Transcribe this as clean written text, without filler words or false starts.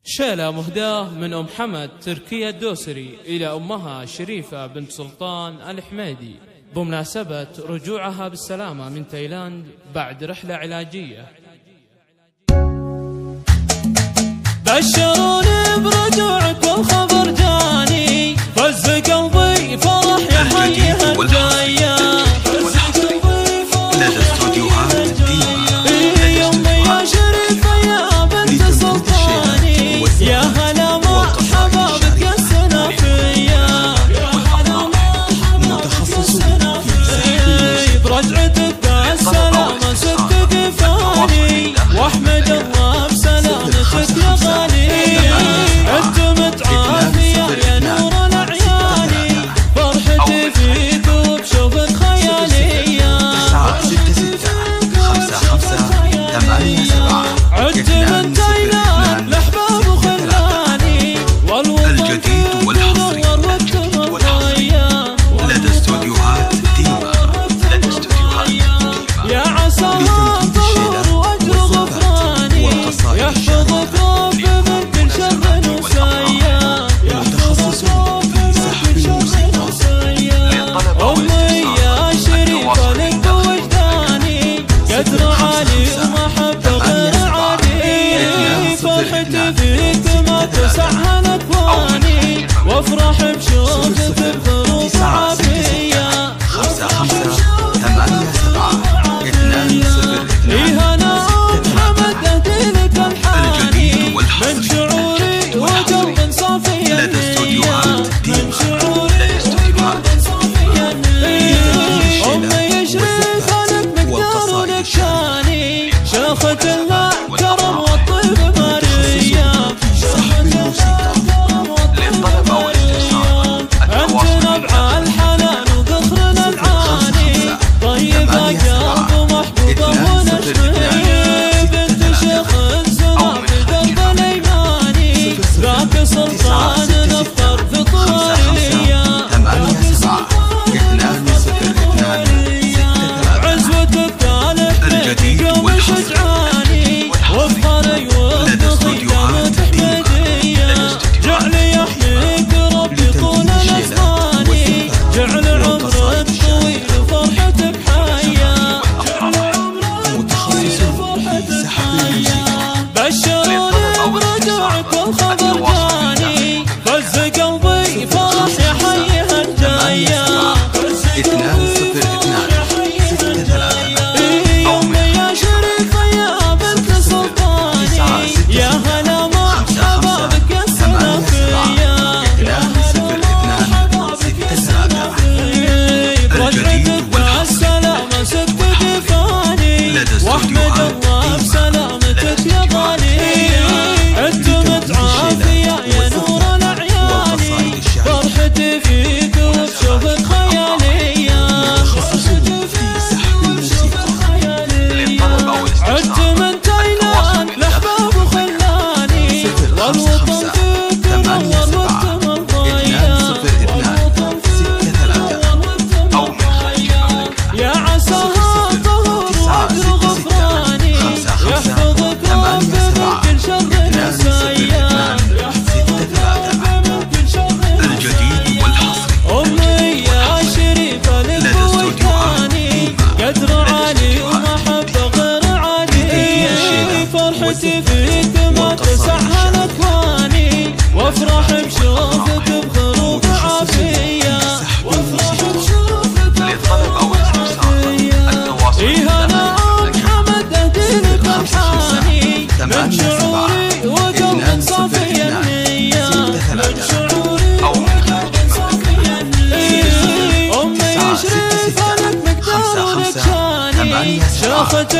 شيلة مهداة من أم حمد تركيا الدوسري إلى أمها شريفة بنت سلطان الحميدي بمناسبة رجوعها بالسلامة من تايلاند بعد رحلة علاجية. بشروني برجوعك والخبر جاني، فز قلبي فرح يا حيها الجاية، فز قلبي فرح يا حيها الجاية. يومي يا شريفة يا بنت سلطاني، يا هلا مرحبا بك يا السنافية، يا هلا مرحبا بك يا السنافية. برجعتك بالسلامة سبت كفاني، واحمد الله بسلامتك يا غالي. انت متعافية يا نور العيالي، فرحتي فيك وبشوفك خيالية. 966-55-87. عدت من تايلاند لأحباب وخلاني، الجديد والحصري لدى استوديوهات ديما. يا عساها الطهور واجر غفراني، يحفظك ربي من كل شر وسيا، متخصص في سحب الموسيقى. أمي يا شريفة لك وجداني، قدر عالي ومحبة غير عادي. فرحتي فيك ما تسعها الأكواني، وافرح بشوفك بظروف عافية. 55-87-202. هنا محمد اهدي لك الحاني، من شعوري وقلب صافي لدى استوديوهات من شعوري وقلب صافي. أمي يشرف لك مقدار ولك شاني، شيخة الله كرم والطيب ماريا، شيخة الله كرم والطيب ماريا. انت نبع الحنان وقصرنا العاني، طيبة قلب ومحبوبة ونشمي. بنت شيخ الزمان بقلب الايماني، ذاك سلطان نفطر في طوارية، عزوتك تالف يوم شجعاني، وفخري وفخري كانت حميدية. جعل يحميك ربي طول الأزماني، جعل عمرك طويل وفرحتك حية، جعل عمرك طويل وفرحتك حية. بشروني برجوعك والخبر جاني، فز قلبي فرح يا حيها الجاية، فز قلبي فرح يا حيها الجاية. يومي يا شريفة يا بنت سلطاني، يا هلا مرحبا بك يا السنافية، يا هلا مرحبا بك يا السنافية. برجعتك بالسلامة سبت كفاني، واحمد الله بسلامتك يا غالي. انت متعافية يا نور العيالي، فرحتي فيك وبشوفك خيالية، فرحتي فيك وبشوفك خيالية. عدت من تايلاند لأحباب وخلاني، والوطن فيك منور وقت مرضية، والوطن فيك منور وقت مرضية. يا عساها الطهور واجر غفراني، يحفظك ربي من كل شر وسيا، يحفظك ربي من كل شر وسيا. الجديد والحصري أمي يا شريفة لك وجداني، قدر عالي ومحبة غير عادي. فرحتي فيك ما تسعها الأكواني، وافرح بشوفك بظروف عافية، وافرح بشوفك بظروف عافية. هنا محمد اهدي لك الحاني، من شعوري وقلب صافي النية، من شعوري وقلب صافي النية. أمي يشرف لك مقدار ولك شاني، شيخة